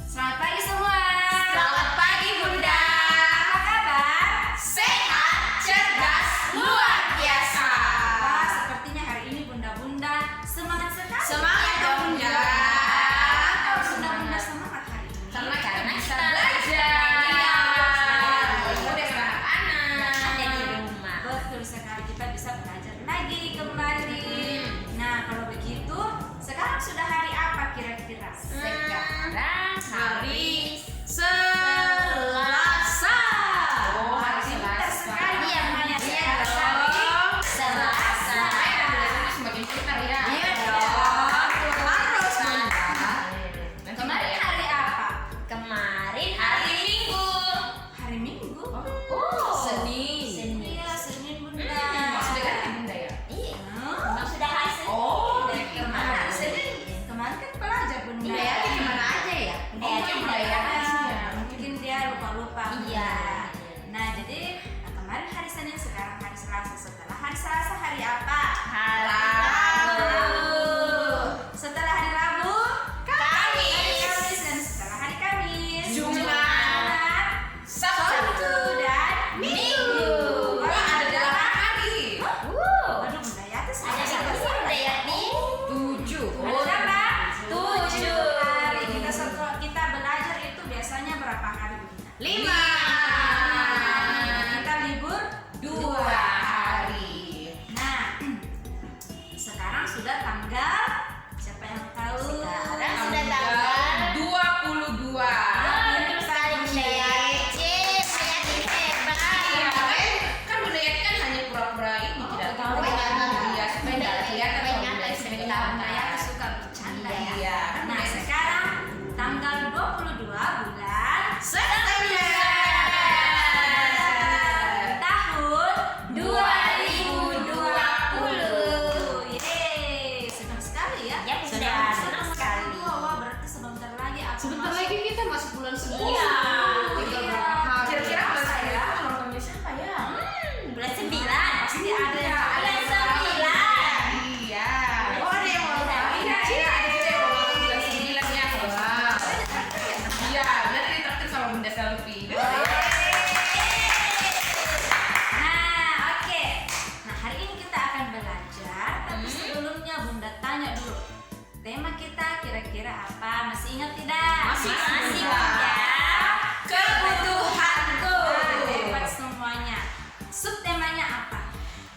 Selamat pagi semua. Selamat pagi Bunda. Apa kabar? Sehat, cerdas, luar biasa. Wah, sepertinya hari ini bunda-bunda semangat sekali. Semangat dong Bunda. Kalau bunda-bunda semangat hari ini? Karena bisa kita belajar. Iya. Udah anak-anak ada di rumah. Betul sekali, kita bisa belajar lagi kembali. Nah, kalau begitu, sekarang sudah hari apa kira-kira? Sekarang hari Selasa. Oh, hari pintar sekali Iya, namanya. iya Sekarang dong. hari Selasa. semakin pintar ya. Iya dong. Harus Bunda. Kemarin hari apa? Kemarin hari Minggu. Hari Minggu. Oh, Senin. Iya, Senin bunda. Sudah ganti Bunda ya? Iya. Hah? Sudah hari Senin. Oh, Dari kemarin hari Senin. Kemarin kan pelajar bunda. Bunda ya, gimana aja ya? Bunda ya, Mungkin gimana dia, ya? mungkin dia lupa-lupa. Iya. Nah, jadi kemarin hari Senin, sekarang hari Selasa. Setelah hari Selasa hari apa? Rabu. Setelah hari Rabu, hari Kamis. Kamis, dan setelah hari Kamis, Jumat. Sabtu, dan Minggu. Wah, ada 8 hari. Waduh, bunda ya, itu Ada berapa sih Bunda Yati? 7. Ada berapa? 7 hari. Kita belajar itu biasanya berapa hari bunda? 5. Kita libur 2 hari. Nah, sekarang sudah tanggal, siapa yang tahu? Sekarang sudah tanggal 22. Betul sekali Bunda Yati. Bunda Yati hebat. Kan Bunda Yati kan hanya pura-pura ini tidak tahu. Oh, iya. Iya, supaya tidak kelihatan kalau Ingat, Bunda Yati sebentar. tahu. Bunda Yati suka bercanda ya. Iya. Nah, sekarang tanggal 22 bulan September. tahun 2020. Yeay, senang sekali ya. Ya, Bunda, senang sekali. Wah, berarti sebentar lagi aku Sebentar masuk. lagi kita masuk bulan 10. Iya. Tinggal berapa hari? Kira-kira bulan masa 10 ya? itu ulang tahunnya siapa ya? Bulan 9. Pasti ada yang Bulan 9. Iya. Oh, ada yang ulang tahun. Iya, ada cewek ulang tahun bulan 9 ya. Wow. Iya, nanti ditraktir sama Bunda Selfie. Nah, oke. Nah, hari ini kita akan belajar, tapi sebelumnya Bunda tanya dulu. Tema kita kira-kira apa? Masih ingat tidak? Masih, Bunda. Kebutuhanku. Nah, hebat semuanya. Subtemanya apa?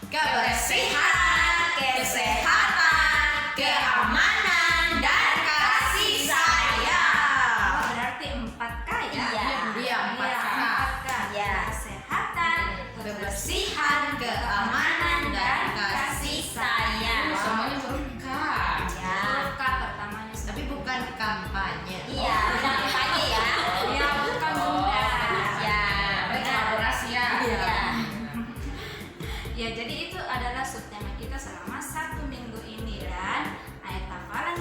Kebersihan, kesehatan, keamanan, dan kasih sayang. Oh, berarti 4K ya? Iya. Iya, 4K. 4K. Iya. Kesehatan, Kebersihan, keamanan, dan kasih sayang. Semuanya berkah. Ya. K pertamanya. Tapi bukan kampanye. Iya, udah kampanye ya. Ya, bukan Bunda. Ya. Tapi kolaborasi ya. Iya. Ya, jadi itu adalah subtema kita selama 1 minggu ini, dan ayat hafalan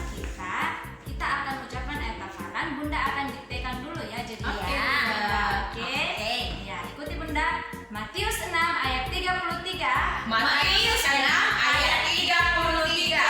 kita akan ucapkan ayat hafalan. Bunda akan diktekan dulu ya. Jadi Oke, ya, Bunda. Oke. Oke. Ya, ikuti Bunda. Matius 6 ayat 33. Matius 6 ayat 33.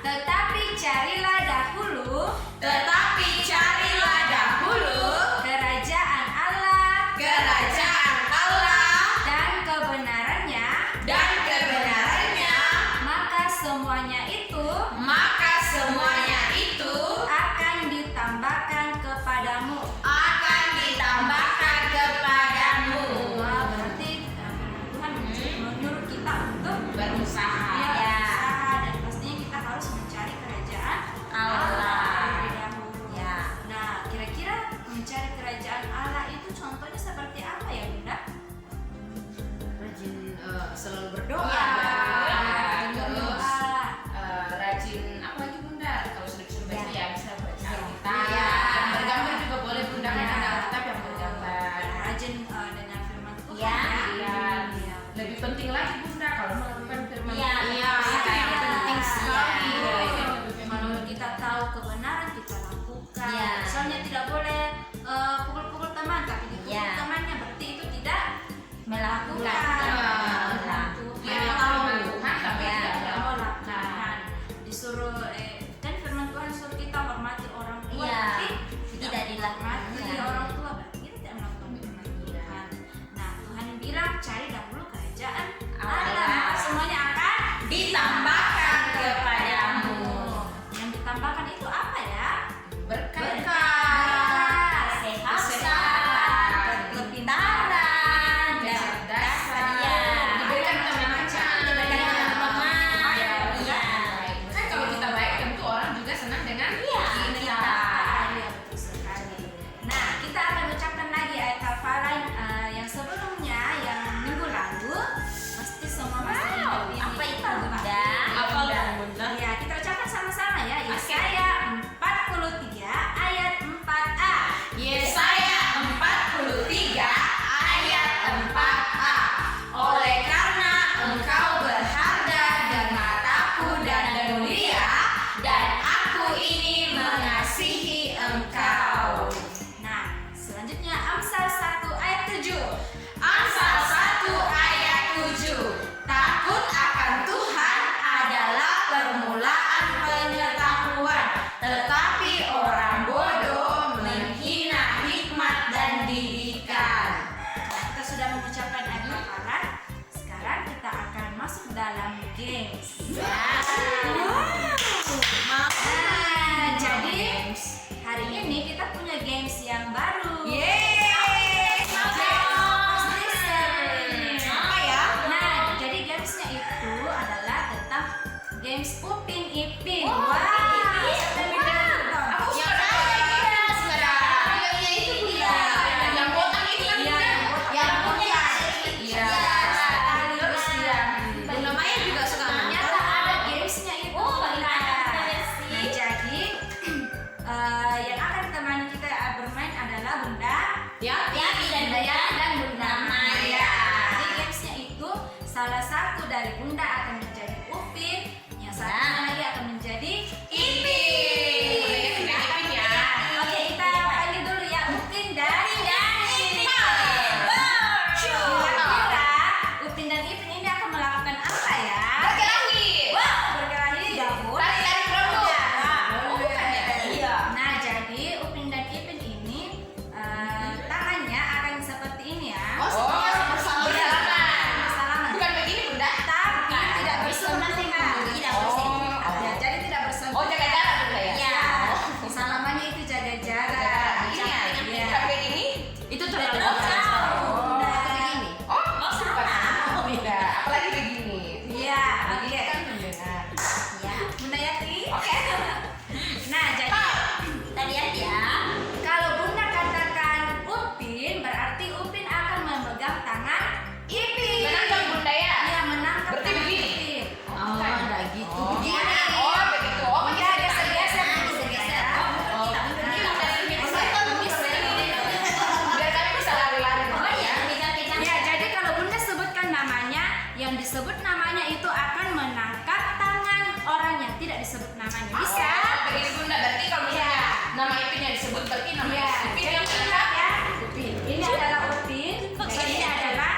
Tetapi carilah dahulu Tetapi carilah dahulu kerajaan Allah kerajaan Allah dan kebenarannya, dan kebenarannya, maka semuanya itu maka semuanya itu akan ditambahkan kepadamu. akan ditambahkan kepadamu. Wah, berarti Tuhan menyuruh kita untuk Berusaha. ya, berusaha, dan pastinya kita harus mencari kerajaan Allah. terlebih dahulu. Ya. Nah, kira-kira mencari kerajaan Allah itu contohnya seperti apa ya Bunda? Rajin selalu berdoa. Iya. Terus Berdoa. rajin apa lagi Bunda? Kalau sudah bisa baca ya bisa baca Alkitab. Iya. Yang bergambar juga boleh Bunda, kan Iya. ada Alkitab yang bergambar. Rajin dengan firman Tuhan Iya. Iya. Iya. Lebih penting lagi Bunda kalau melakukan firman Iya, Tuhan. iya, Itu yang iya. penting sekali. Iya. Ya, itu yang lebih Kalau penting. kita tahu kebenaran kita lakukan. Iya. Soalnya tidak boleh pukul-pukul teman, tapi dipukul Iya. temannya berarti itu tidak melakukan. Iya. Firman Tuhan. Dia tahu Tuhan tapi Iya. tidak Tidak mau melakukan. lakukan. Disuruh kan firman Tuhan suruh kita hormati orang tua, Iya. tapi Tidak menghormati orang tua, berarti kita tidak melakukan firman Tuhan. Nah, Tuhan bilang cari dahulu kerajaan Allah, maka semuanya akan Ditambahkan kepadamu. Yang ditambahkan itu apa ya? Berkah, Kesehatan, kepintaran, kecerdasan, diberikan macam-macam. Kan kalau kita baik tentu orang juga senang dengan kita. Iya, betul sekali. Nah, kita akan ucapkan lagi ayat hafalan yang sebelumnya, yang minggu lalu. Pasti semua masih ingat ini. Apa itu, Bunda? Apa Bunda? Ya, kita ucapkan sama-sama ya. Yesaya 43 ayat 4a. Yesaya 43 ayat 4a. Oleh karena engkau berharga dan mataku dan mulia, dan aku ini mengasihi engkau. Nah, selanjutnya Amsal 1 ayat 7. Amsal 1 ayat 7. Takut akan Tuhan adalah permulaan pengetahuan, tetapi orang bodoh menghina hikmat dan didikan. Nah, kita sudah mengucapkan ayat hafalan. Sekarang kita akan masuk dalam games. Nah, jadi hari ini kita punya games yang baru. Yeay! Pasti sering. Apa ya? Nah, jadi gamesnya itu adalah tentang games Upin Ipin. Oh, Wah, Ipin. siapa yang udah nonton? Aku Yang suka saya sekarang. itu dia. Yang botak itu kan Iya, Bunda? yang punya. Iya. Terus yang Bunda Maya juga suka Ternyata nonton. ada gamesnya itu. Oh, Bunda. ada sih. Nah, jadi yang akan teman kita bermain adalah Bunda Yati dan Bunda dan Bunda Maya. Maya. Jadi gamesnya itu salah satu dari Bunda akan menjadi Upin, yang satunya lagi akan menjadi Ipin. Bunda Ipin ya. Oke, kita panggil dulu ya Upin dan Ipin. Kira-kira Upin dan Ipin ini akan melakukan apa ya? Berkelahi. Wah, berkelahi. Tarik rambut. Oh, bukan ya? Iya. Nah, jadi Upin dan Ipin ini tangannya akan seperti ini ya. Oh, bersalaman. Bersalaman. Bukan begini Bunda. Tapi tidak bersentuhan. Tidak Oh. bersentuhan. Ya, jadi tidak bersentuhan. Oh, jaga jarak Bunda ya? Ya, salamannya itu jaga jarak. Ini ya? Iya. Bukan kayak gini? Itu terlalu jauh. jauh. Bunda. Begini. Oh, bukan. Oh, beda. Apalagi begini. Iya, oke. Ini kan mendengar. Ya. Bunda Yati. Oke. Nah, jadi Kita lihat ya. kalau Bunda katakan Upin, berarti Upin akan memegang tangan Ipin. Menangkap Bunda ya? Iya, menangkap Berarti tangan begini? Ipin. Bukan. enggak gitu. Oh. Begini. Oh, begitu. Oh, Iya, geser-geser. Geser-geser. Oh, biar kami bisa lari-lari. Oh iya, pegang-pegang. Ya, jadi kalau Bunda sebutkan namanya, yang disebut namanya itu akan menangkap tangan orang yang tidak disebut namanya. Bisa? Begini Bunda, berarti kalau misalnya nama Ipinnya disebut, berarti nama Iya. Ipin Jadi yang ingat menangkap. ya. Ini adalah Upin, dan ini adalah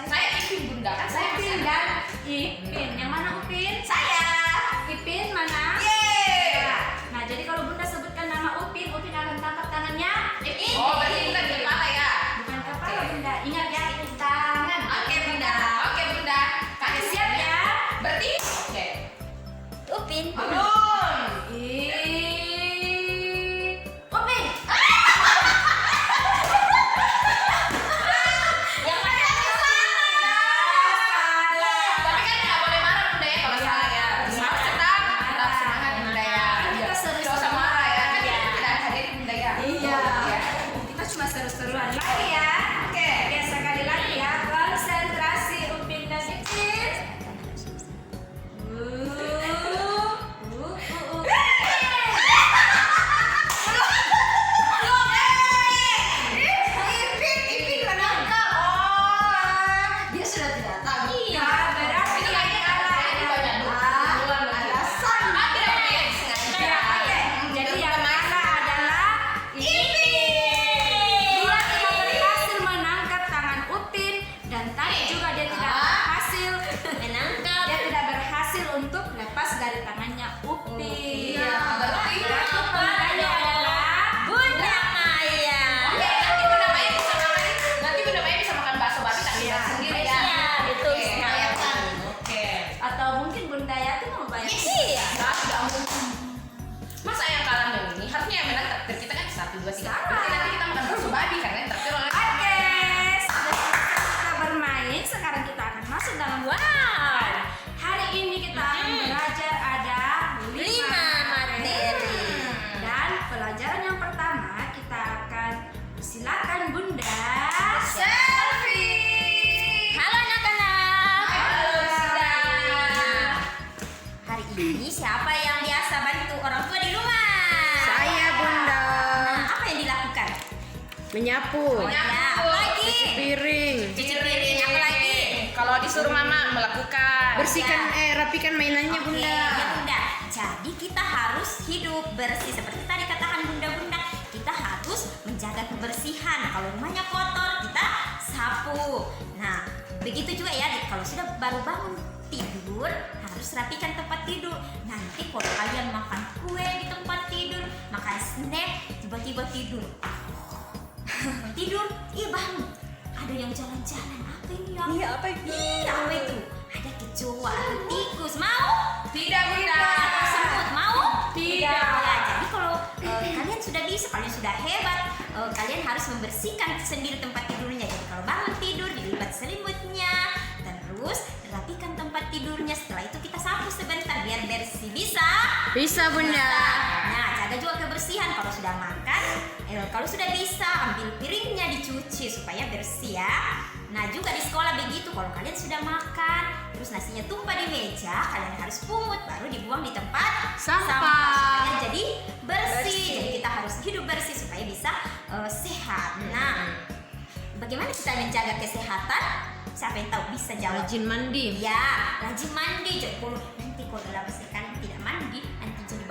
Saya Ipin Bunda, kan saya Upin masih dan Ipin. Yang mana Upin? saya. Ipin mana? Yeay. Ya. Nah, jadi kalau Bunda sebutkan nama Upin, Upin akan tangkap tangannya. Oh, berarti bukan di kepala ya? Bukan kepala Bunda. Ingat ya, itu tangan. Oke Bunda. Oke Bunda. Kaki Siap ya? Berarti oke. Upin. Belum. Upin. Yang mana yang Tapi kan nggak boleh marah Bunda ya kalau salah ya. Harus tetap semangat Bunda ya. Kita seru-seruan. Nggak usah marah ya. Kan Iya. kita tidak hadir Bunda ya. Iya. Ya. Kita cuma seru-seruan lagi ya. Oke. Oke, sekali lagi ya. Konsentrasi Upin dan Ipin. Ipin menangkap. Oh. Dia sudah tidak tahu. Iya. Nah, berarti Itu kayaknya kalah. ini banyak duluan berarti. Alasan. Ah, tidak boleh sengaja. Ya, oke. Jadi yang kalah adalah Ipin. Dia tidak berhasil menangkap tangan Upin dan tadi juga dia tidak berhasil menangkap. dia tidak berhasil untuk lepas dari tangannya Upin. Iya, berarti Berarti pemenangnya adalah Bunda Maya. Jadi siapa yang biasa bantu orang tua di rumah? Saya, Bunda. Nah, apa yang dilakukan? Menyapu, Ya, apa lagi? piring, Cuci piring, apa lagi? Kalau disuruh mama melakukan. bersihkan, rapikan mainannya, Oke, Bunda. ya Bunda. Jadi kita harus hidup bersih seperti tadi katakan Bunda-bunda. Kita harus menjaga kebersihan. Kalau rumahnya kotor, kita sapu. Nah, begitu juga ya. Kalau sudah baru bangun tidur, harus rapikan tempat tidur. Nanti kalau kalian makan kue di tempat tidur, makan snack, tiba-tiba tidur. Tidur, iya bangun. Ada yang jalan-jalan. Apa ini ya? Iya, apa itu? Iya, apa itu? Ada kecoa atau tikus. Mau? Tidak, Bunda. Semut mau? Tidak. Ya, jadi kalau kalian sudah bisa, kalian sudah hebat, kalian harus membersihkan sendiri tempat tidurnya. Jadi kalau bangun tidur dilipat selimutnya, terus rapikan tempat tidurnya. Setelah itu kita sapu sebentar biar bersih. Bisa? Bisa, Bunda. Nah, jaga juga kebersihan. Kalau sudah makan, kalau sudah bisa ambil piringnya dicuci supaya bersih ya. Nah, juga di sekolah begitu. Kalau kalian sudah makan, terus nasinya tumpah di meja, kalian harus pungut baru dibuang di tempat Sampah. supaya jadi bersih. Jadi kita harus hidup bersih supaya bisa sehat. Nah, bagaimana kita menjaga kesehatan? Siapa yang tahu bisa jawab? Rajin mandi. Ya, rajin mandi. Jadi kalau nanti kalau dalam sekali tidak mandi, nanti jadi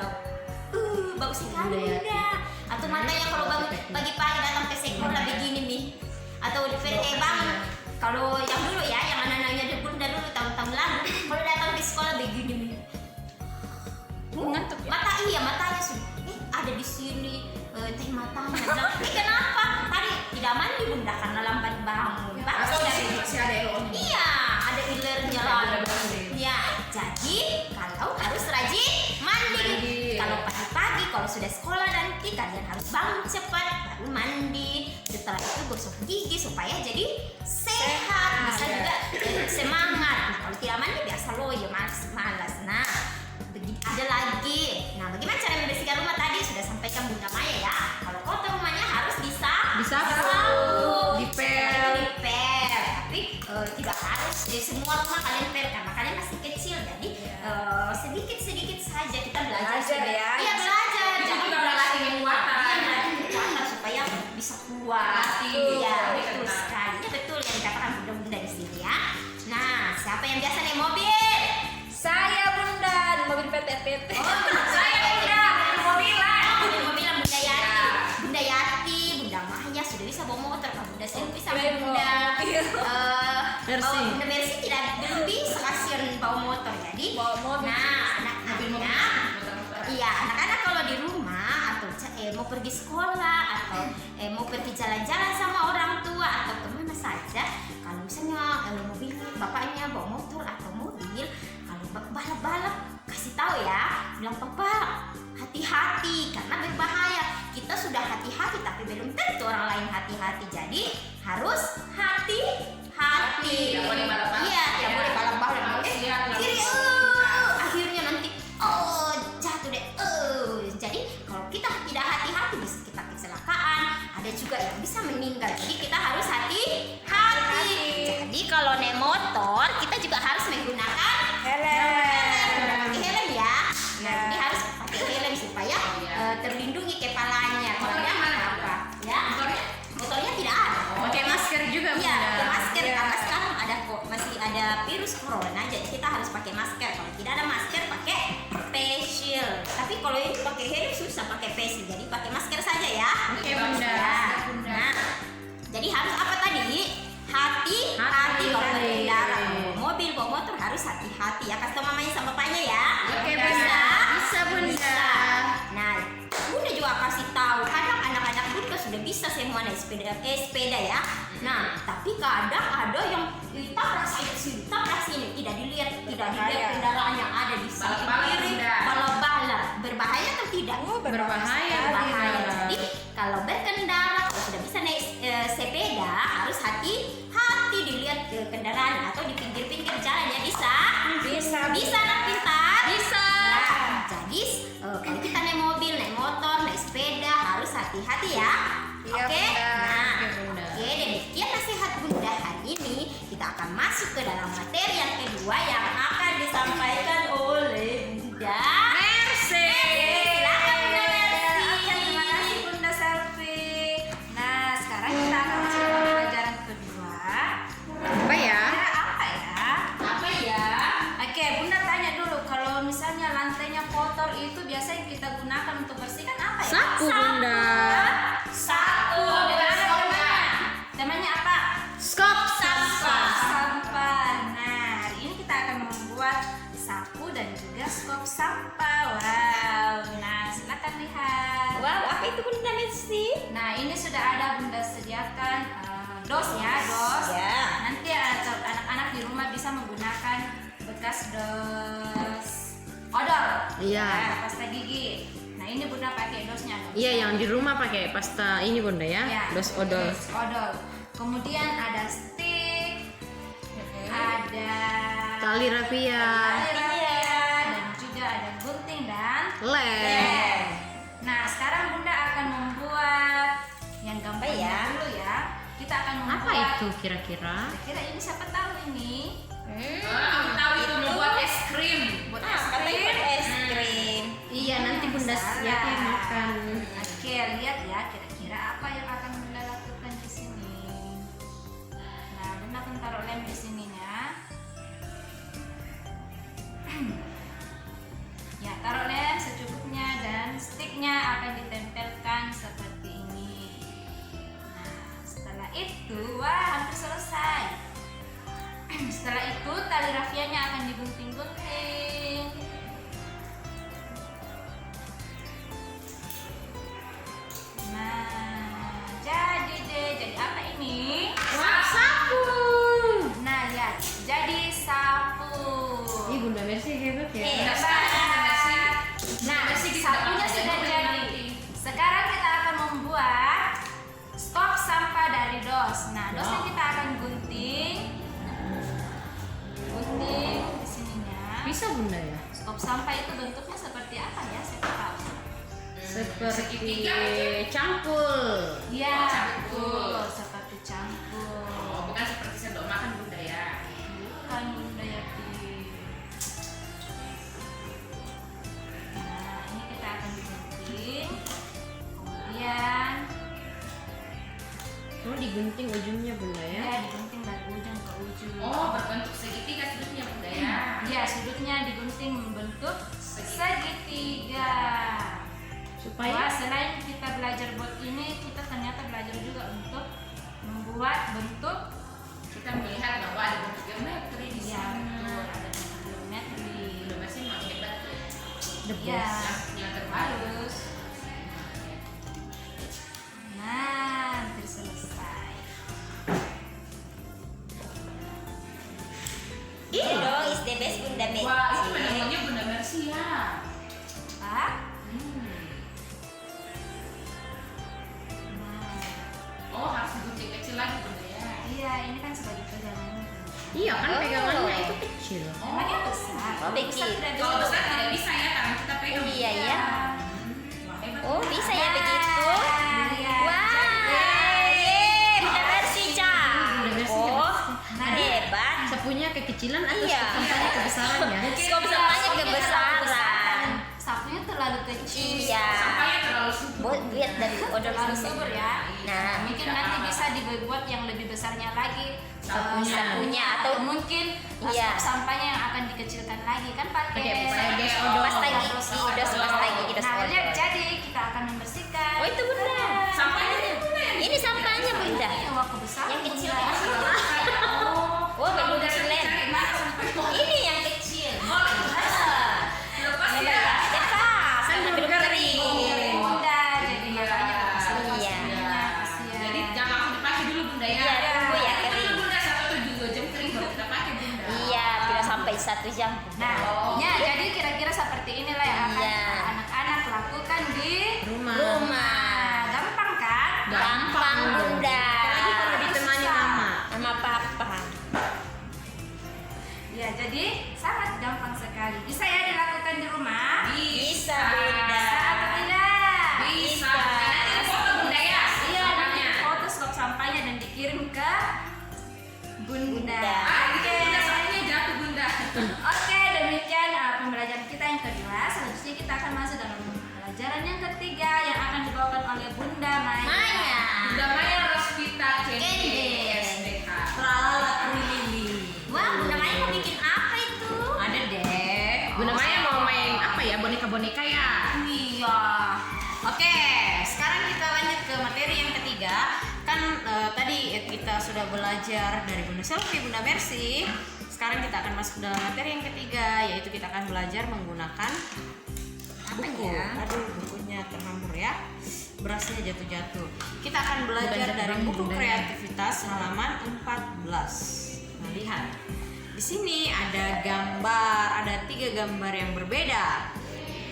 bau sekali Bunda ya. Bunda. Atau matanya kalau bangun pagi-pagi datang ke sekolah begini nih. Atau di bangun. Kalau yang dulu ya, yang anak-anaknya di Bunda dulu tahun-tahun lalu, kalau datang di sekolah begini nih. Ngantuk ya? Matanya sudah. Ada di sini teh matanya. Bilang, kenapa? Tadi tidak mandi Bunda karena lambat bangun. Atau di Bagus sini ya. masih ada eloknya. Iya, ada ilernya lah. Ya, jadi kalau harus rajin mandi. Mandi. Kalau pagi-pagi, kalau sudah sekolah nanti kalian harus bangun cepat baru mandi. Setelah itu gosok gigi supaya jadi sehat. Bisa juga semangat. Nah, kalau tidak mandi biasa loyo, malas. Nah, ada lagi. Nah, bagaimana cara membersihkan rumah tadi sudah sampaikan Bunda Maya ya. Kalau kotor rumahnya harus disapu. Dipel. Tapi tidak harus di semua rumah kalian pel karena kalian masih kecil. Jadi sedikit saja kita belajar. Belajar ya. Iya, belajar. Itu Jangan juga melatih kekuatan. Iya, melatih kekuatan supaya bisa kuat. Melatih. Iya, Melatih betul kekuatan. sekali. Ya, betul yang dikatakan Bunda-bunda di sini ya. Nah, siapa yang biasa naik mobil? Saya, Bunda, di mobil PT. Saya Bunda, mobilan. mobilan Bunda Yati. Ya. Bunda Yati, Bunda Maya sudah bisa bawa motor. Kalau Bunda Selvi sama keren Bunda mobil. Mercy. Bunda Mercy belum bisa kasihan bawa motor. Jadi, Bawa mobil. nah Mobil-mobil. anak-anak, iya anak-anak kalau di rumah atau mau pergi sekolah atau mau pergi jalan-jalan sama orang tua atau kemana saja, kalau misalnya mobil bapaknya bawa motor atau mobil, kalau balap-balap kasih tahu ya, bilang papa hati-hati karena berbahaya. Kita sudah hati-hati tapi belum tentu orang lain hati-hati. Jadi harus hati-hati. Tidak boleh balap-balap. Iya, tidak boleh balap-balap. Siap, Kiri, langsung. akhirnya nanti jatuh deh. Jadi kalau kita tidak hati-hati bisa kita kecelakaan. Ada juga yang bisa meninggal. Jadi kita harus hati-hati. Jadi kalau naik motor kita juga harus menggunakan pakai helm ya. Nah, jadi harus pakai helm supaya terlindungi kepalanya. Kalau Motornya dia mana, apa? Ya. Motornya tidak ada. Pakai masker juga, Iya, Bunda. pakai masker karena sekarang masih ada virus corona, jadi kita harus pakai masker. Kalau tidak ada masker, pakai face shield. Tapi kalau ini pakai helm susah pakai face shield, jadi pakai masker saja ya. Oke, Bunda. Ya. Nah, jadi harus apa tadi? Hati-hati kalau berkendara. Bawa mobil, bawa motor harus hati-hati ya. Kasih tau mamanya sama papanya ya. Oke, Bisa? Bunda. Bisa, Bunda. Bisa. Nah, Bunda juga kasih tahu. Kadang anak-anak Bunda sudah bisa semua naik sepeda ya. Nah, tapi kadang ada yang tabrak sini, tidak dilihat kendaraan yang ada di sini. Balap-balap, Kiri, Bunda. balap-balap. Berbahaya atau tidak? Berbahaya, Berbahaya. Bunda. Jadi kalau berkendara, kalau sudah bisa naik sepeda, harus hati-hati dilihat ke kendaraan atau di pinggir-pinggir jalan ya. Bisa anak pintar. Bisa. Nah, jadi kalau kita naik mobil, naik motor, naik sepeda harus hati-hati ya. Iya, Oke. Bunda. Nah, Oke, Bunda. oke. Dan demikian nasihat Bunda hari ini. Kita akan masuk ke dalam materi yang kedua yang akan disampaikan oleh Bunda Bunda. Mercy. Silakan Bunda Mercy. Oke, terima kasih Bunda Selvi. Nah, sekarang kita akan masuk ke pelajaran kedua. Apa ya? Kira apa ya? Apa ya? Oke, Bunda tanya dulu, kalau misalnya lantainya kotor itu biasa yang kita gunakan untuk bersihkan apa ya? Sapu Bunda. Sapu. Dengan apa temanya? Temanya apa? Skop Sampah. Sampah. Nah, hari ini kita akan membuat sapu dan juga skop sampah. Wow. Nah, silakan lihat. Wow, apa itu Bunda Mercy? Nah, ini sudah ada Bunda sediakan dos ya, dos. Ya. Nanti anak-anak di rumah bisa menggunakan bekas dos odol. Iya. Ya, pasta gigi. Nah, ini Bunda pakai dosnya. Iya, yang di rumah pakai pasta ini Bunda ya. Ya, Dos odol. dos odol. Kemudian ada stick, ada Tali rafia. tali rafia, dan juga ada gunting dan Lem. Nah, sekarang Bunda akan membuat yang gampang ya? dulu ya. Kita akan membuat. Apa itu kira-kira? Kira ini siapa tahu ini? Aku tahu itu membuat es krim. Buat Ah, es katanya krim. buat es krim. Iya, nanti Bunda Salah. siapin makan. Oke, lihat ya kira-kira apa yang akan Bunda lakukan di sini. Nah, Bunda akan taruh lem di sininya. Ya, taruh lem secukupnya dan sticknya akan ditempelkan seperti ini. Nah, setelah itu, wah hampir selesai. Setelah itu tali rafianya akan digunting-gunting. Nah, jadi deh, jadi apa ini? Wah, sapu. Nah, lihat, jadi sapu. Ih, Bunda Mercy hebat ya. Iya. Nah, sapunya sudah jadi. Sekarang kita akan membuat stop sampah dari dos. Nah, dosnya kita akan gunting di sininya. Bisa Bunda ya? Stop sampah itu bentuknya seperti apa ya? Saya tak tahu. Seperti Segitiga mungkin? Iya, Oh, betul, campur. seperti campur. Oh, bukan seperti sendok makan Bunda ya. Bukan Bunda Yati. Nah, ini kita akan gunting. Kemudian Oh, digunting ujungnya Bunda ya. ya digunting dari ujung ke ujung. Oh, berbentuk segitiga sudutnya Bunda ya. Ya, sudutnya digunting membentuk segitiga. Wah, Supaya selain kita belajar buat ini, kita ternyata belajar juga untuk membuat bentuk. Kita melihat bahwa ada bentuk geometri di Ya, betul, sana. ada bentuk geometri. Bunda Mercy memang hebat. the Ya, best. Yang terbaru. harus. Nah, hampir selesai. Ini dong is the best Bunda Mercy. Wah, itu namanya Bunda Mercy ya. Ah, Hmm. nah, Oh, harus digunting kecil lagi Bunda ya. iya, ini kan sebagai pegangan. Iya kan Oh. pegangannya itu kecil. Emangnya besar? Oh, Besar begitu. tidak bisa Kalau besar besar. tidak bisa ya, tangan kita pegang. Iya ya. Wah, hebat. Oh, bisa ya begitu? Iya. Wah, yeay, Bunda Mercy Cak. Bunda Mercy Oh, Nah, hebat. Sapunya kekecilan atau Iya. sampahnya kebesaran ya? Skop sampahnya kebesaran. Sapunya terlalu kecil. Iya. Sampahnya terlalu subur. Buat lihat dari odol Terlalu sini. subur ya. Nah, Mungkin nanti bisa dibuat yang lebih besarnya lagi. sapunya atau mungkin Iya. stop sampahnya yang akan dikecilkan lagi kan pakai Pakai dos odol. pasta gigi, dos pasta gigi, dos Nah, odol. lihat jadi kita akan membersihkan. Oh, itu Bunda. Sampahnya ini Bunda ya. Ini sampahnya Bunda. Wah, kebesaran. Yang kecil Bunda. ya. Oh, baru Udah kecil. cari mana sampahnya? Ini yang kecil. Lepas Lepas ya. lepas. Sambil Sambil kering. Bunda, jadi makanya kebesaran Iya. sampahnya, kasihan. Jadi jangan langsung dipakai dulu Bunda ya. Iya, tunggu ya Tunggu kering. Bunda 1 atau 2 jam kering baru kita pakai Bunda. Iya, tidak sampai 1 jam. Nah, Oh. ya jadi kira-kira seperti inilah yang akan Iya. anak-anak lakukan di Rumah. Nah, gampang kan? Gampang Bunda. Apalagi kalau ditemani mama. selanjutnya kita akan masuk dalam pelajaran yang ketiga yang akan dibawakan oleh Bunda Maya. Bunda Maya Rosvita Kendi SDK. Tralala Lili. Wah, Bunda Maya mau bikin apa itu? Ada deh. Bunda Maya mau main apa ya? Boneka-boneka ya? Iya. Oke, sekarang kita lanjut ke materi yang ketiga. Kan tadi kita sudah belajar dari Bunda Selfie, Bunda Mercy. Sekarang kita akan masuk dalam materi yang ketiga, yaitu kita akan belajar menggunakan buku. Aduh, bukunya terhampur ya. Berasnya jatuh-jatuh. Kita akan belajar dari buku kreativitas halaman 14. Nah, lihat. Di sini ada gambar, ada 3 gambar yang berbeda.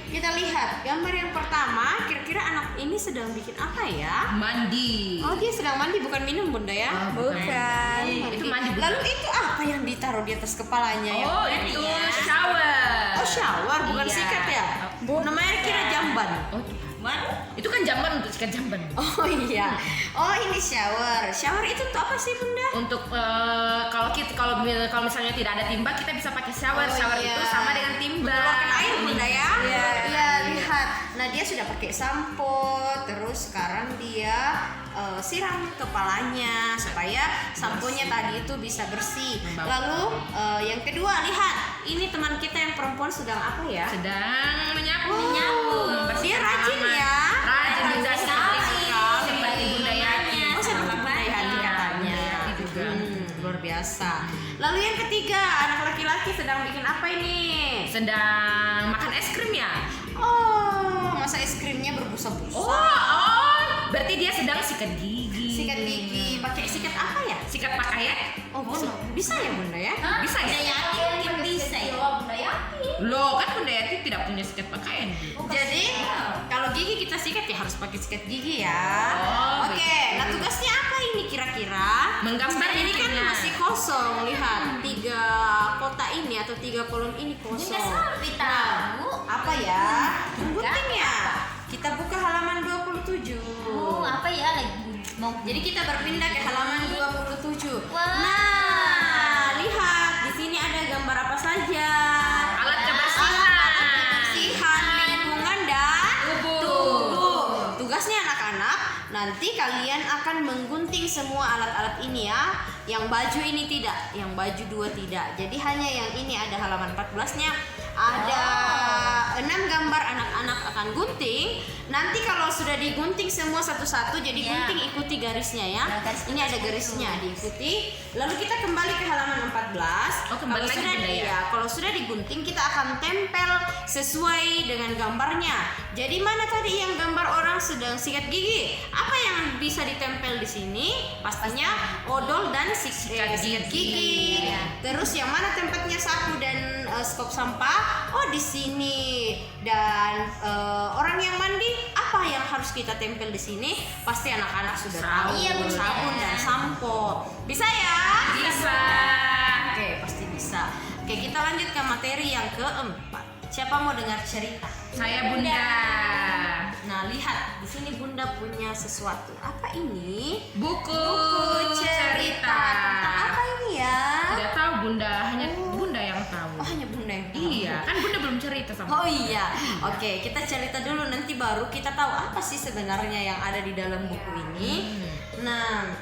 Kita lihat gambar yang pertama, kira-kira anak ini sedang bikin apa ya? Mandi. Oh, dia sedang mandi, bukan minum, Bunda ya? Oh, bukan. Itu mandi, Bunda. Lalu itu apa yang ditaruh di atas kepalanya ya? Oh, Ini itu ya? shower. Oh, shower, bukan Iya. sikat ya? Namanya kira jamban. Oh, itu kan jamban untuk sikat jamban. Oh iya. Oh, ini shower. Shower itu untuk apa sih, Bunda? Untuk kalau misalnya tidak ada timba, kita bisa pakai shower. Oh, Shower iya. itu sama dengan timba. Mengeluarkan air, Bunda ya? Iya. Iya, lihat. Nah, dia sudah pakai sampo, terus sekarang dia siram kepalanya supaya samponya tadi itu bisa bersih. Lalu yang kedua, lihat. Ini teman kita yang perempuan sedang apa ya? Sedang menyapu. Dia rajin ya. Rajin juga sekali. seperti Bunda Yati. Oh, seperti Bunda Yati katanya. Bunda Yati juga. Luar biasa. Lalu yang ketiga, anak laki-laki sedang bikin apa ini? Sedang makan es krim ya? Oh, masa es krimnya berbusa-busa. Oh, berarti dia sedang sikat gigi. Sikat gigi, pakai sikat apa ya? Sikat pakaian? Oh, bisa ya, Bunda ya? Bisa ya? Bunda Yati mungkin bisa ya. Bunda Yati. Loh, kan Bunda Yati tidak punya sikat pakaian. Jadi kalau gigi kita sikat ya harus pakai sikat gigi ya. Oh, Oke, begitu. nah tugasnya apa ini kira-kira? Menggambar ini kan bikinnya. masih kosong, lihat 3 kotak ini atau 3 kolom ini kosong. tahu. Apa ya? Gunting ya. Kita buka halaman 27. apa ya lagi mau Jadi kita berpindah ke halaman 27. Wah. Nah, lihat di sini ada gambar apa saja? Alat kebersihan. Kebersihan lingkungan dan Tubuh. tubuh. Tugasnya anak-anak, nanti kalian akan menggunting semua alat-alat ini ya. Yang baju ini tidak, yang baju 2 tidak. Jadi hanya yang ini ada halaman 14-nya. Ada 6 gambar anak-anak akan gunting. Nanti kalau sudah digunting semua satu-satu, jadi Ya. gunting ikuti garisnya ya. Nah, garis Ini ada garisnya, diikuti. Lalu kita kembali ke halaman 14. Oh, kembali Kalau lagi, sudah Bunda, ya? iya, kalau sudah digunting kita akan tempel sesuai dengan gambarnya. Jadi mana tadi yang gambar orang sedang sikat gigi? Apa yang bisa ditempel di sini? Pastinya odol dan sikat gigi. Iya. Terus yang mana tempatnya sapu dan skop sampah? Oh, di sini. Dan orang yang mandi, apa yang harus kita tempel di sini? Pasti anak-anak sudah tahu. Iya, Bunda. Sabun dan sampo. Bisa ya? Bisa. Oke, pasti bisa. Oke, kita lanjut ke materi yang keempat. Siapa mau dengar cerita? Saya Bunda. Nah, lihat di sini Bunda punya sesuatu. Apa ini? Buku cerita. Tentang apa ini ya? Tidak tahu Bunda, hanya Bunda yang tahu. Oh, hanya Bunda yang tahu. Iya, kan Bunda belum cerita sama. Oh iya. Oke, kita cerita dulu nanti baru kita tahu apa sih sebenarnya yang ada di dalam buku ini. Nah,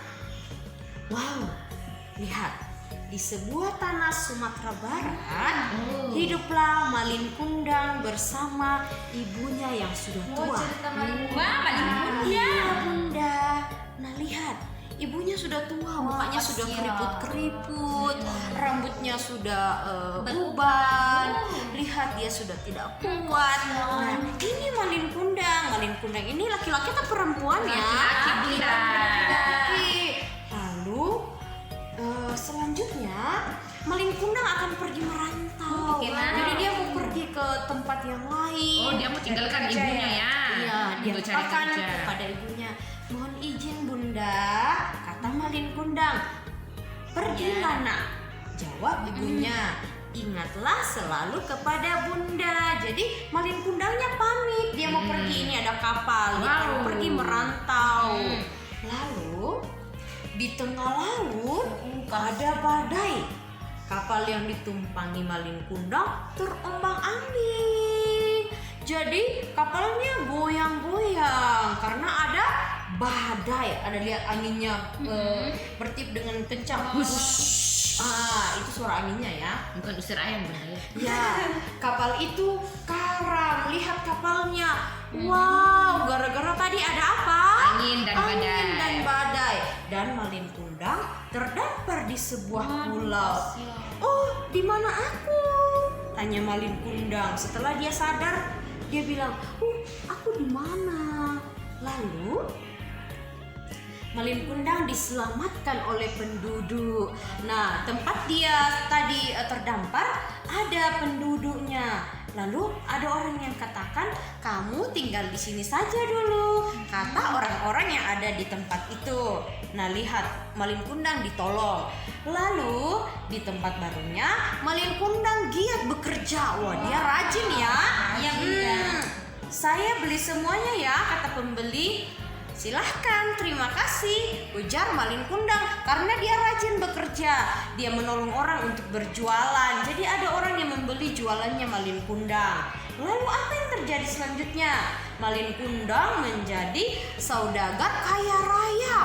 wow. Lihat. Di sebuah tanah Sumatera Barat, hiduplah Malin Kundang bersama ibunya yang sudah tua. Wah, Malin Kundang. Iya, Bunda. Nah, lihat. Ibunya sudah tua, mukanya sudah kasihan. keriput-keriput, rambutnya sudah beruban. Lihat dia sudah tidak kuat. Nah, ini Malin Kundang. Malin Kundang ini laki-laki atau perempuan ya? Laki-laki, Bunda. Laki-laki. Lalu selanjutnya Malin Kundang akan pergi merantau. Gimana? Jadi dia mau pergi ke tempat yang lain. Oh, dia mau tinggalkan ibunya ya. Iya, dia Untuk cari katakan kerja. kepada ibunya, mohon izin Bunda, kata Malin Kundang. Pergilah nak, jawab ibunya. Ingatlah selalu kepada Bunda. Jadi Malin Kundangnya pamit, dia mau pergi, ini ada kapal, dia akan Wow. pergi merantau. Lalu di tengah laut ada badai. Kapal yang ditumpangi Malin Kundang terombang-ambing. Jadi kapalnya goyang-goyang karena ada badai. Ada lihat anginnya bertiup dengan kencang. Hush. Itu suara anginnya ya. Bukan usir ayam Bunda ya. Ya, kapal itu karam. Lihat kapalnya. Wow, gara-gara tadi ada apa? Angin dan badai. Angin dan badai. Dan Malin Kundang terdampar di sebuah pulau. Oh, di mana aku? Tanya Malin Kundang. Setelah dia sadar, dia bilang, aku di mana? Lalu Malin Kundang diselamatkan oleh penduduk. Nah, tempat dia tadi terdampar ada penduduknya. Lalu ada orang yang katakan, kamu tinggal di sini saja dulu, kata orang-orang yang ada di tempat itu. Nah, lihat, Malin Kundang ditolong. Lalu di tempat barunya Malin Kundang giat bekerja. Wah, dia rajin ya. Saya beli semuanya ya, kata pembeli. Silahkan, terima kasih, ujar Malin Kundang, karena dia rajin bekerja. Dia menolong orang untuk berjualan. Jadi ada orang yang membeli jualannya Malin Kundang. Lalu apa yang terjadi selanjutnya? Malin Kundang menjadi saudagar kaya raya.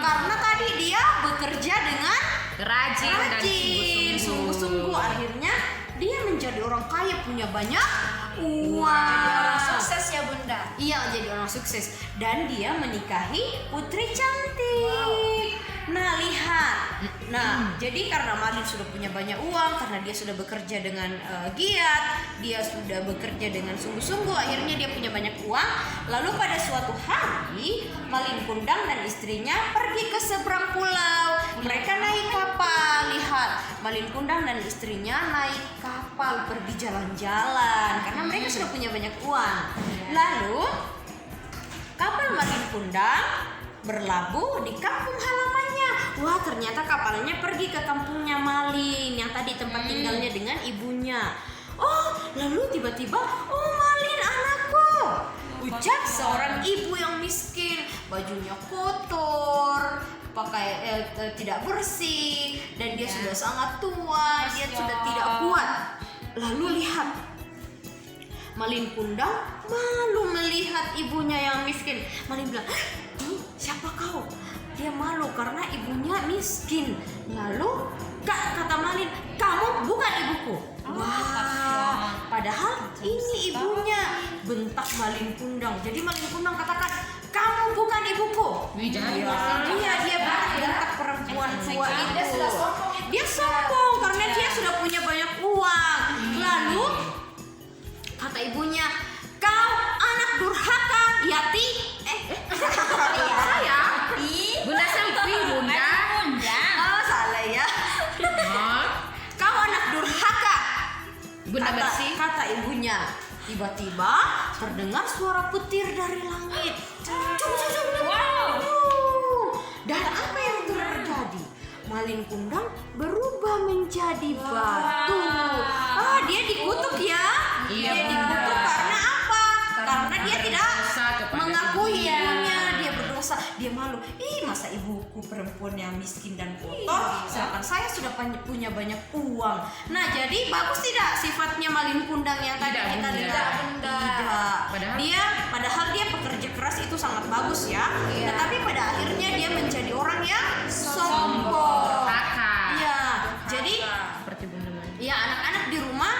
Karena tadi dia bekerja dengan Rajin dan sungguh-sungguh. Akhirnya dia menjadi orang kaya, punya banyak uang. Orang sukses ya Bunda. Iya, jadi orang sukses. Dan dia menikahi putri cantik. Nah, lihat. Nah, jadi karena Malin sudah punya banyak uang, karena dia sudah bekerja dengan giat, dia sudah bekerja dengan sungguh-sungguh, akhirnya dia punya banyak uang. Lalu pada suatu hari, Malin Kundang dan istrinya pergi ke seberang pulau. Mereka naik kapal. Lihat, Malin Kundang dan istrinya naik kapal pergi jalan-jalan karena mereka sudah punya banyak uang. Lalu kapal Malin Kundang berlabuh di kampung halamannya. Wah, ternyata kapalnya pergi ke kampungnya Malin yang tadi tempat tinggalnya dengan ibunya. Oh, lalu tiba-tiba, Malin anakku, ucap seorang ibu yang miskin, bajunya kotor, pakai tidak bersih, dan dia sudah sangat tua, dia sudah tidak kuat. Lalu lihat, Malin Kundang malu melihat ibunya yang miskin. Malin bilang, siapa kau? Dia malu karena ibunya miskin. Lalu kata Malin, kamu bukan ibuku. Wah, padahal ini ibunya, bentak Malin Kundang. Jadi Malin Kundang katakan, kamu bukan ibuku. Iya, dia bentak perempuan tua itu. Dia sombong karena dia sudah punya banyak uang. Lalu kata ibunya, kau anak durhaka, Yati. Saya. Bunda selfie, Bunda. Oh, salah ya. Kau anak durhaka. Bunda bersih. Kata ibunya. Tiba-tiba terdengar suara petir dari langit. Wow. Dan apa yang terjadi? Malin Kundang berubah menjadi batu. Dia dikutuk ya. Iya, Dia dikutuk karena apa? Karena dia tidak mengakui ibunya. Dia berdosa. Dia malu. Masa ibuku perempuan yang miskin dan kotor, sedangkan saya sudah punya banyak uang. Nah, jadi bagus tidak sifatnya Malin Kundang yang tadi Tidak, kita Bunda. lihat? Tidak. Padahal Dia pekerja keras itu sangat bagus ya. Tetapi pada akhirnya dia menjadi orang yang sombong. kakak. Iya. Jadi Seperti Bunda Mali. ya, anak-anak di rumah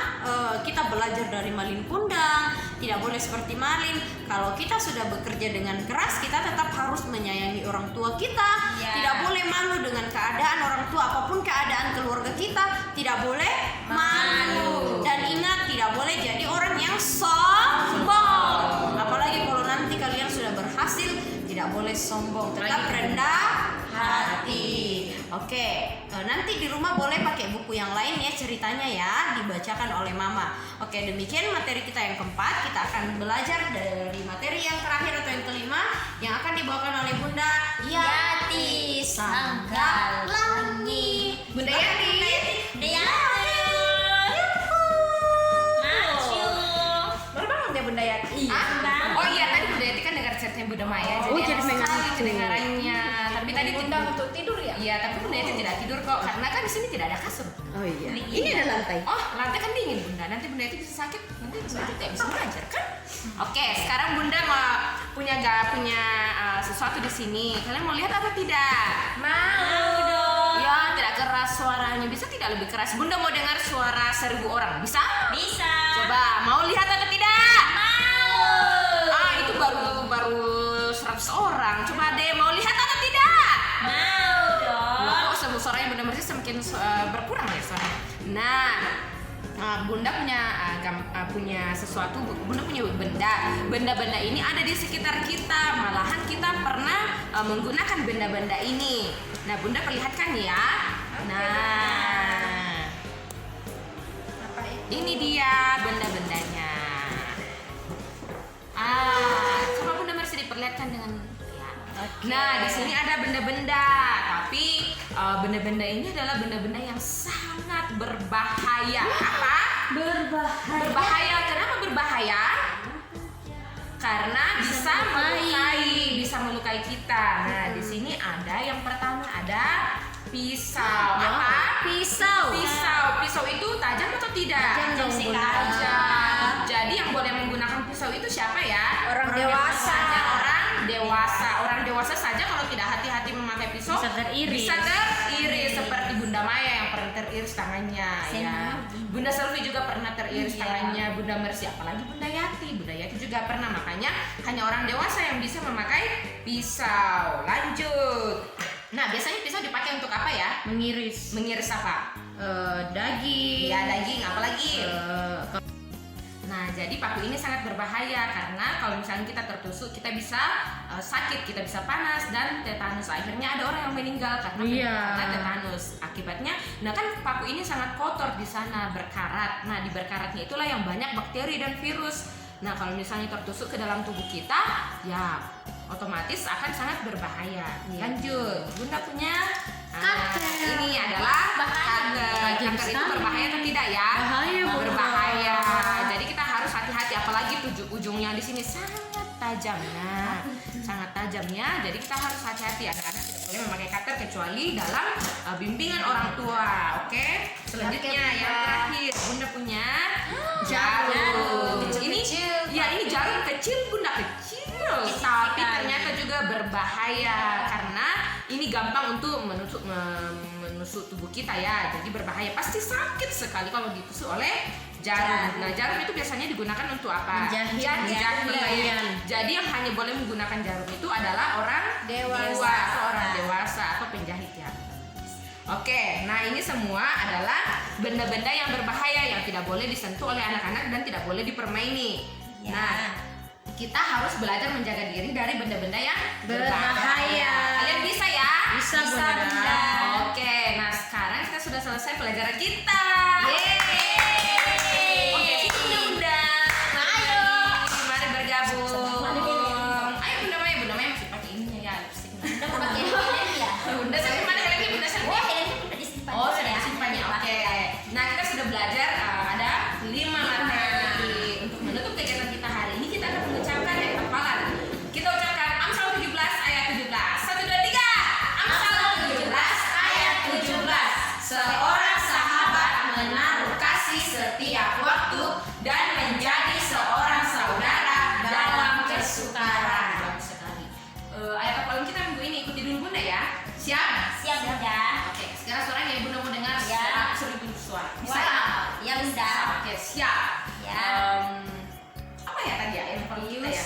kita belajar dari Malin Kundang. Tidak boleh seperti Malin. Kalau kita sudah bekerja dengan keras, kita tetap harus menyayangi orang tua kita. Tidak boleh malu dengan keadaan orang tua, apapun keadaan keluarga kita. Tidak boleh malu. Dan ingat, tidak boleh jadi orang yang sombong. Apalagi kalau nanti kalian sudah berhasil, tidak boleh sombong. Tetap rendah hati. Oke, nanti di rumah boleh pakai buku yang lain ya, ceritanya ya, dibacakan oleh mama. Oke, demikian materi kita yang keempat. Kita akan belajar dari materi yang terakhir atau yang kelima yang akan dibawakan oleh Bunda Yati Sanggalangi. Bunda Yati. Maju. Baru bangun ya Bunda Yati. Iya. Oh iya, tadi Bunda Yati kan dengar resepnya Bunda Maya. Oh, jadi enak sekali mengantuk. kedengarannya. Tapi tadi Bunda untuk tidur ya? Iya, tapi Bunda itu tidak tidur kok karena kan di sini tidak ada kasur. Oh iya. Ini ada lantai. Oh, lantai kan dingin Bunda. Nanti Bunda itu bisa sakit. Nanti Bunda itu tidak bisa belajar kan? Oke, sekarang Bunda mau punya sesuatu di sini. Kalian mau lihat atau tidak? Mau dong. Ya, tidak keras suaranya. Bisa tidak lebih keras? Bunda mau dengar suara 1000 orang. Bisa? Bisa. Coba, mau lihat atau tidak? Mau. Ah, itu baru 100 orang. Coba deh, mau lihat atau tidak? Mau dong. Loh, kok suaranya Bunda Mercy semakin berkurang ya suaranya. Nah, Bunda punya sesuatu. Bunda punya benda ini ada di sekitar kita. Malahan kita pernah menggunakan benda-benda ini. Nah, Bunda perlihatkan ya. Nah, Apa itu? ini dia benda-bendanya. Coba Bunda Mercy diperlihatkan dengan ya. Nah, di sini ada benda-benda, tapi benda-benda ini adalah benda-benda yang sangat berbahaya. Apa? Berbahaya. Kenapa berbahaya? Karena bisa melukai kita. Nah, di sini ada yang pertama ada pisau. Apa? Pisau. Pisau itu tajam atau tidak? Tajam dong, Bunda. Tajam. Jadi yang boleh menggunakan pisau itu siapa ya? Orang dewasa. Saja, orang dewasa saja kalau tidak hati-hati memakai pisau Bisa teriris. seperti Bunda Maya yang pernah teriris tangannya ya. Bunda Selvi juga pernah teriris tangannya, Bunda Mercy, apalagi Bunda Yati juga pernah. Makanya hanya orang dewasa yang bisa memakai pisau. Lanjut. Nah, biasanya pisau dipakai untuk apa ya? Mengiris Mengiris apa? daging. Ya, daging, apalagi? Eh, Nah, jadi paku ini sangat berbahaya karena kalau misalnya kita tertusuk, kita bisa sakit, kita bisa panas dan tetanus. Akhirnya ada orang yang meninggal karena tetanus akibatnya. Nah, kan paku ini sangat kotor di sana, berkarat. Nah, di berkaratnya itulah yang banyak bakteri dan virus. Nah, kalau misalnya tertusuk ke dalam tubuh kita, ya otomatis akan sangat berbahaya. Lanjut, Bunda punya ini adalah kanker. Kanker itu berbahaya atau tidak ya? Bahaya, Bu. Berbahaya. Jadi kita harus hati-hati, apalagi ujungnya di sini sangat tajam. Nah, sangat tajam ya. Jadi kita harus hati-hati. Anak-anak tidak boleh memakai cutter kecuali dalam bimbingan orang tua. Oke? Selanjutnya yang terakhir, Bunda punya jarum. Ini jarum kecil, Bunda kecil. Tapi ternyata juga berbahaya karena ini gampang untuk menusuk tubuh kita ya. Jadi berbahaya, pasti sakit sekali kalau ditusuk oleh jarum. Nah, jarum itu biasanya digunakan untuk apa? Menjahit pakaian. Jadi yang hanya boleh menggunakan jarum itu adalah orang dewasa atau penjahit ya. Oke, nah ini semua adalah benda-benda yang berbahaya yang tidak boleh disentuh oleh anak-anak dan tidak boleh dipermaini. Ya. Nah, kita harus belajar menjaga diri dari benda-benda yang Berbahaya. Kalian bisa ya? Bisa, Bunda. Oke, nah sekarang kita sudah selesai pelajaran kita. Yeay. Oke, Bunda. Ayo. Mari bergabung. Ayo Bunda Maya masih pakai ininya ya, lipstiknya. Udah mau pakai helm ya? Bunda Selvi mana helmnya Bunda Selvi? Oh, helmnya udah disimpan. Oh, dulu sudah ya. disimpan ya. Oke. Nah, kita sudah belajar ada 5 materi. Untuk menutup kegiatan kita hari ini, kita akan mengucapkan hafalan. Kita ucapkan Amsal 17 ayat 17. 1 2 3. Amsal 17 ayat 17. Seorang sahabat menaruh kasih setiap waktu dan menjadi seorang saudara dalam kesukaran. Bagus sekali. Ayat hafalan kita minggu ini ikuti dulu Bunda ya. Siap? Siap, Bunda. Oke, sekarang suaranya ya Bunda mau dengar Ya. seribu suara. Bisa? Wow. Ya, Bunda. Oke, siap. Ya. Apa ya tadi ya yang perlu kita ya?